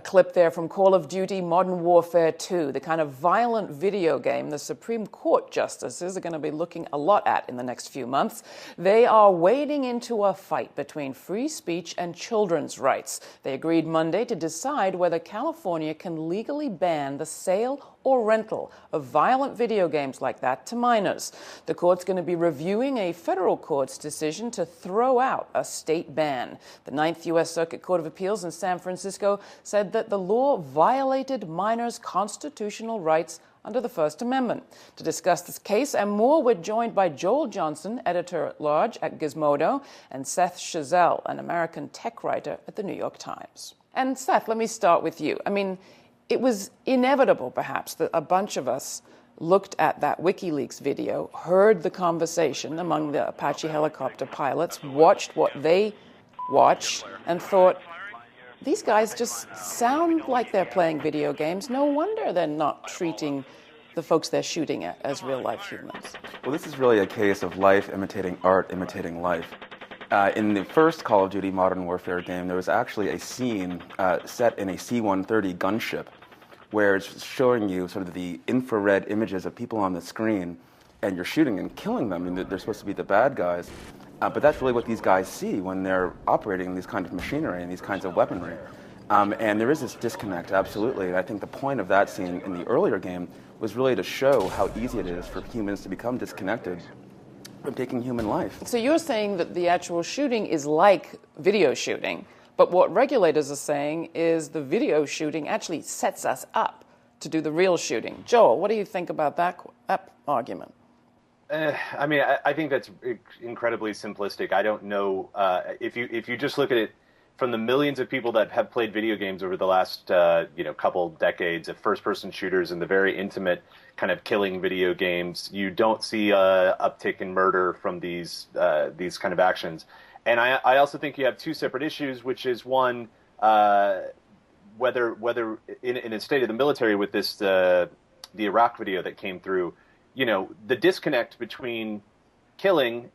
A clip there from Call of Duty Modern Warfare 2, the kind of violent video game the Supreme Court justices are going to be looking a lot at in the next few months. They are wading into a fight between free speech and children's rights. They agreed Monday to decide whether California can legally ban the sale or rental of violent video games like that to minors. The court's going to be reviewing a federal court's decision to throw out a state ban. The Ninth U.S. Circuit Court of Appeals in San Francisco said that the law violated minors' constitutional rights under the First Amendment. To discuss this case and more, we're joined by Joel Johnson, editor-at-large at Gizmodo, and Seth Chazelle, an American tech writer at the New York Times. And Seth, let me start with you. I mean, it was inevitable, perhaps, that a bunch of us looked at that WikiLeaks video, heard the conversation among the Apache helicopter pilots, watched what they watched, and thought, these guys just sound like they're playing video games. No wonder they're not treating the folks they're shooting at as real-life humans. Well, this is really a case of life imitating art, imitating life. In the first Call of Duty Modern Warfare game, there was actually a scene set in a C-130 gunship where it's showing you sort of the infrared images of people on the screen, and you're shooting and killing them, and they're supposed to be the bad guys. But that's really what these guys see when they're operating these kind of machinery and these kinds of weaponry. And there is this disconnect, absolutely. And I think the point of that scene in the earlier game was really to show how easy it is for humans to become disconnected from taking human life. So you're saying that the actual shooting is like video shooting, but what regulators are saying is the video shooting actually sets us up to do the real shooting. Joel, what do you think about that argument? I mean, I think that's incredibly simplistic. I don't know if you just look at it from the millions of people that have played video games over the last couple decades of first-person shooters and the very intimate kind of killing video games. You don't see a uptick in murder from these kind of actions. And I also think you have two separate issues, which is one, whether in a state of the military with this the Iraq video that came through, the disconnect between killing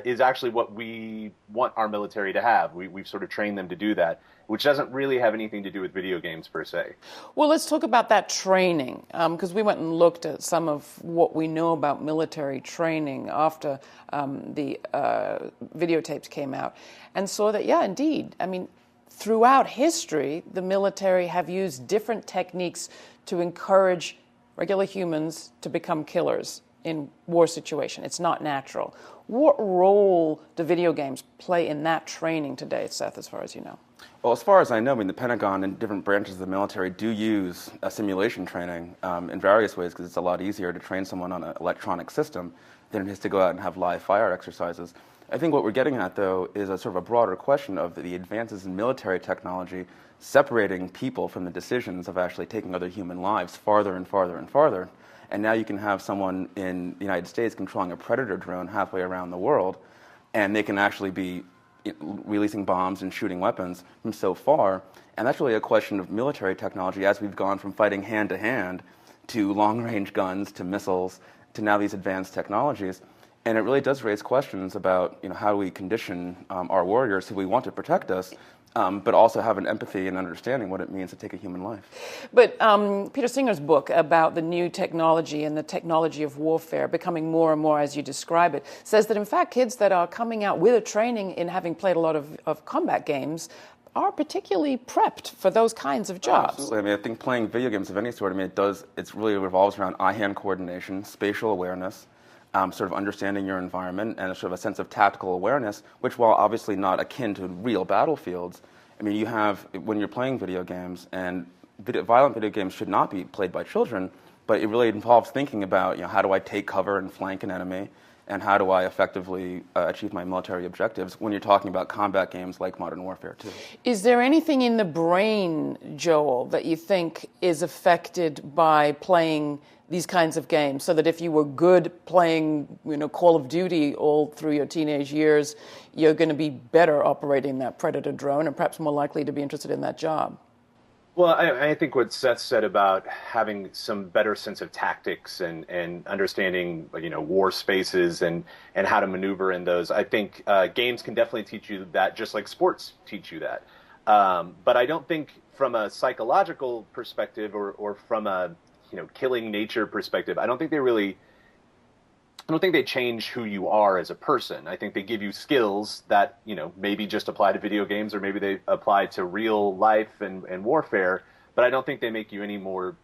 is actually what we want our military to have. We've sort of trained them to do that, which doesn't really have anything to do with video games per se. Well, let's talk about that training, because we went and looked at some of what we know about military training after the videotapes came out and saw that, yeah, indeed, I mean, throughout history, the military have used different techniques to encourage regular humans to become killers in war situation. It's not natural. What role do video games play in that training today, Seth, as far as you know? Well, as far as I know, I mean, the Pentagon and different branches of the military do use simulation training in various ways, because it's a lot easier to train someone on an electronic system than it is to go out and have live fire exercises. I think what we're getting at, though, is a sort of a broader question of the advances in military technology separating people from the decisions of actually taking other human lives farther and farther and farther. And now you can have someone in the United States controlling a Predator drone halfway around the world, and they can actually be releasing bombs and shooting weapons from so far. And that's really a question of military technology as we've gone from fighting hand-to-hand to long-range guns to missiles to now these advanced technologies. And it really does raise questions about how do we condition our warriors who we want to protect us, but also have an empathy and understanding what it means to take a human life. But Peter Singer's book about the new technology and the technology of warfare becoming more and more as you describe it says that, in fact, kids that are coming out with a training in having played a lot of combat games are particularly prepped for those kinds of jobs. Absolutely. I mean, I think playing video games of any sort, I mean, it really revolves around eye-hand coordination, spatial awareness, sort of understanding your environment, and a sort of a sense of tactical awareness, which, while obviously not akin to real battlefields, I mean, you have, when you're playing video games, and violent video games should not be played by children, but it really involves thinking about, how do I take cover and flank an enemy, and how do I effectively achieve my military objectives when you're talking about combat games like Modern Warfare 2. Is there anything in the brain, Joel, that you think is affected by playing these kinds of games, so that if you were good playing, Call of Duty all through your teenage years, you're going to be better operating that Predator drone and perhaps more likely to be interested in that job? Well, I think what Seth said about having some better sense of tactics and understanding, war spaces and how to maneuver in those, I think games can definitely teach you that, just like sports teach you that. But I don't think from a psychological perspective or from a killing nature perspective, I don't think they change who you are as a person. I think they give you skills that maybe just apply to video games, or maybe they apply to real life and warfare. But I don't think they make you any more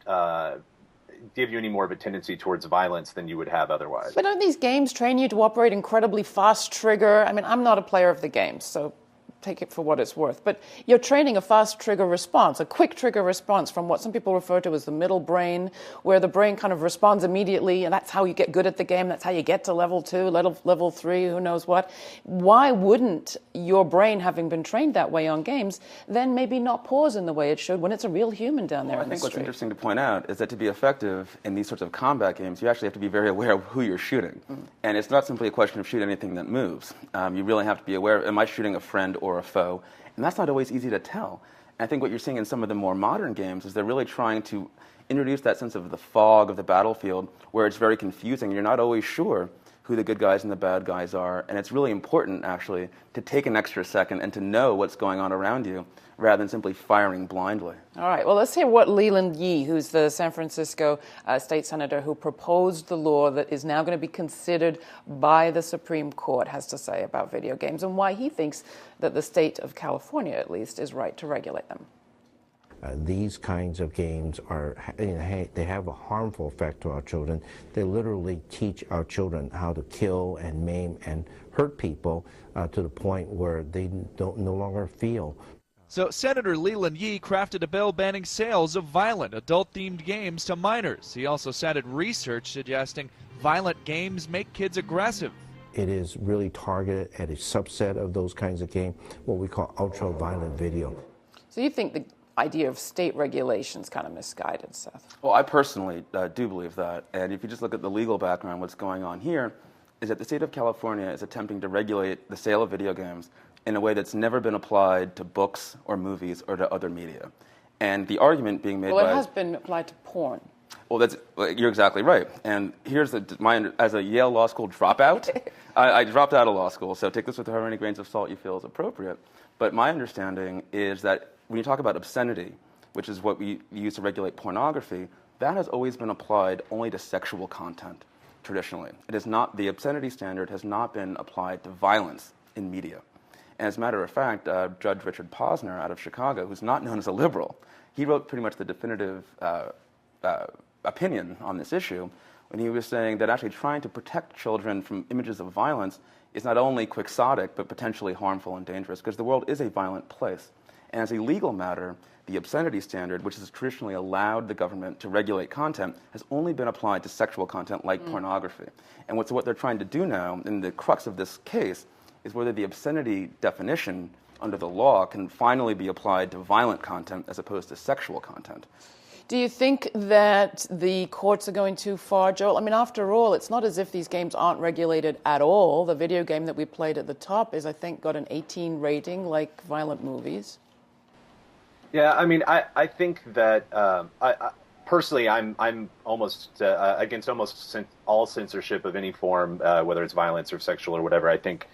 give you any more of a tendency towards violence than you would have otherwise. But don't these games train you to operate incredibly fast trigger? I mean, I'm not a player of the games, so take it for what it's worth. But you're training a fast trigger response, a quick trigger response from what some people refer to as the middle brain, where the brain kind of responds immediately, and that's how you get good at the game. That's how you get to level 2, level 3, who knows what. Why wouldn't your brain, having been trained that way on games, then maybe not pause in the way it should when it's a real human down there in the street? I think what's interesting to point out is that to be effective in these sorts of combat games, you actually have to be very aware of who you're shooting. And it's not simply a question of shoot anything that moves. You really have to be aware, am I shooting a friend or a foe? And that's not always easy to tell. And I think what you're seeing in some of the more modern games is they're really trying to introduce that sense of the fog of the battlefield where it's very confusing. You're not always sure who the good guys and the bad guys are. And it's really important, actually, to take an extra second and to know what's going on around you rather than simply firing blindly. All right, well, let's hear what Leland Yee, who's the San Francisco state senator who proposed the law that is now going to be considered by the Supreme Court, has to say about video games and why he thinks that the state of California, at least, is right to regulate them. These kinds of games they have a harmful effect to our children. They literally teach our children how to kill and maim and hurt people to the point where they no longer feel. So Senator Leland Yee crafted a bill banning sales of violent, adult-themed games to minors. He also cited research suggesting violent games make kids aggressive. It is really targeted at a subset of those kinds of games, what we call ultra-violent video. So you think the idea of state regulation is kind of misguided, Seth? Well, I personally do believe that. And if you just look at the legal background, what's going on here is that the state of California is attempting to regulate the sale of video games in a way that's never been applied to books or movies or to other media. And the argument being made Well, it has been applied to porn. Well, you're exactly right. And here's as a Yale Law School dropout, I dropped out of law school, so take this with however many grains of salt you feel is appropriate. But my understanding is that when you talk about obscenity, which is what we use to regulate pornography, that has always been applied only to sexual content, traditionally. It is not, the obscenity standard has not been applied to violence in media. And as a matter of fact, Judge Richard Posner out of Chicago, who's not known as a liberal, he wrote pretty much the definitive opinion on this issue when he was saying that actually trying to protect children from images of violence is not only quixotic but potentially harmful and dangerous because the world is a violent place. And as a legal matter, the obscenity standard, which has traditionally allowed the government to regulate content, has only been applied to sexual content like pornography. And what they're trying to do now, in the crux of this case, is whether the obscenity definition under the law can finally be applied to violent content as opposed to sexual content. Do you think that the courts are going too far, Joel? I mean, after all, it's not as if these games aren't regulated at all. The video game that we played at the top is, I think, got an 18 rating, like violent movies. Yeah, I mean, I think that personally, I'm almost against almost all censorship of any form, whether it's violence or sexual or whatever. I think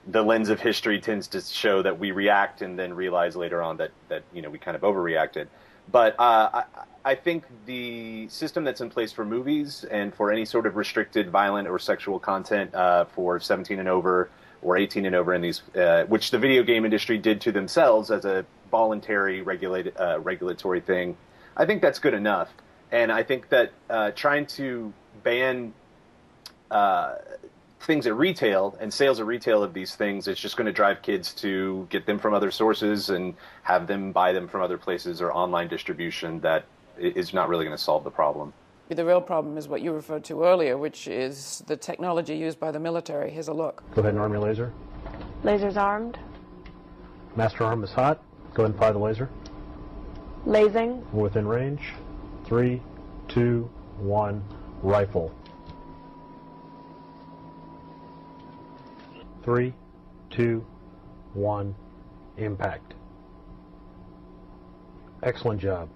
the lens of history tends to show that we react and then realize later on that we kind of overreacted. But I think the system that's in place for movies and for any sort of restricted violent or sexual content for 17 and over or 18 and over in these, which the video game industry did to themselves as a voluntary regulatory thing, I think that's good enough. And I think that trying to ban things at retail and sales at retail of these things is just going to drive kids to get them from other sources and have them buy them from other places or online distribution that is not really going to solve the problem. The real problem is what you referred to earlier, which is the technology used by the military. Here's a look. Go ahead and arm your laser. Laser's armed. Master arm is hot. Go ahead and fire the laser. Lasing. We're within range. 3, 2, 1, rifle. 3, 2, 1, impact. Excellent job.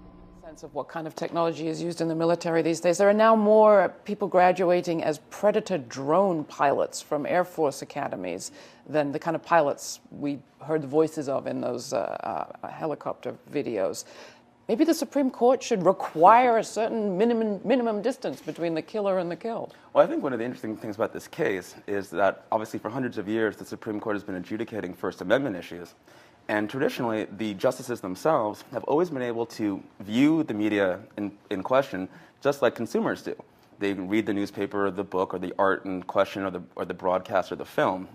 Sense of what kind of technology is used in the military these days. There are now more people graduating as Predator drone pilots from Air Force academies than the kind of pilots we heard the voices of in those helicopter videos. Maybe the Supreme Court should require a certain minimum distance between the killer and the killed. Well, I think one of the interesting things about this case is that obviously for hundreds of years the Supreme Court has been adjudicating First Amendment issues. And traditionally, the justices themselves have always been able to view the media in question just like consumers do. They read the newspaper or the book or the art in question or the broadcast or the film.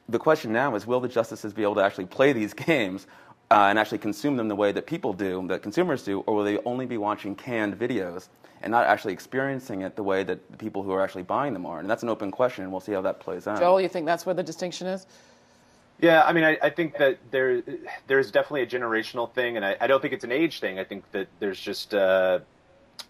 The question now is, will the justices be able to actually play these games and actually consume them the way that people do, that consumers do, or will they only be watching canned videos and not actually experiencing it the way that the people who are actually buying them are? And that's an open question, and we'll see how that plays out. Joel, you think that's where the distinction is? Yeah, I mean, I think that there's definitely a generational thing, and I don't think it's an age thing. I think that there's just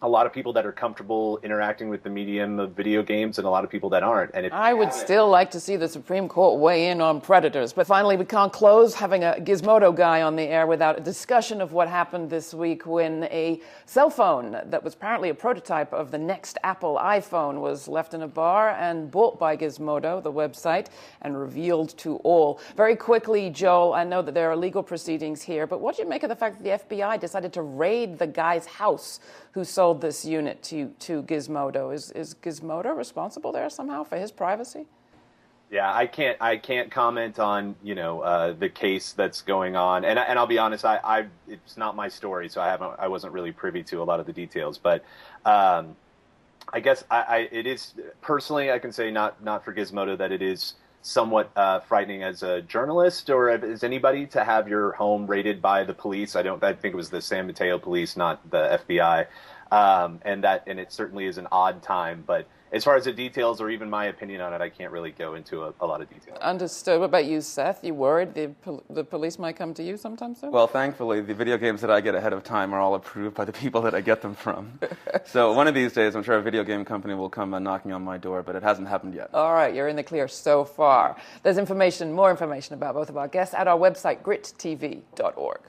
a lot of people that are comfortable interacting with the medium of video games and a lot of people that aren't. And I would still like to see the Supreme Court weigh in on predators. But finally, we can't close having a Gizmodo guy on the air without a discussion of what happened this week when a cell phone that was apparently a prototype of the next Apple iPhone was left in a bar and bought by Gizmodo, the website, and revealed to all. Very quickly, Joel, I know that there are legal proceedings here, but what do you make of the fact that the FBI decided to raid the guy's house who sold this unit to Gizmodo? Is Gizmodo responsible there somehow for his privacy? Yeah, I can't comment on the case that's going on, and I'll be honest, it's not my story, so I wasn't really privy to a lot of the details. But I guess it is personally, I can say not for Gizmodo, that it is somewhat frightening as a journalist or as anybody to have your home raided by the police. I think it was the San Mateo police, not the FBI. And it certainly is an odd time, but as far as the details or even my opinion on it, I can't really go into a lot of detail. Understood. What about you, Seth? You worried the police might come to you sometime soon? Well, thankfully, the video games that I get ahead of time are all approved by the people that I get them from. So one of these days, I'm sure a video game company will come knocking on my door, but it hasn't happened yet. All right, you're in the clear so far. There's more information about both of our guests at our website, GRITtv.org.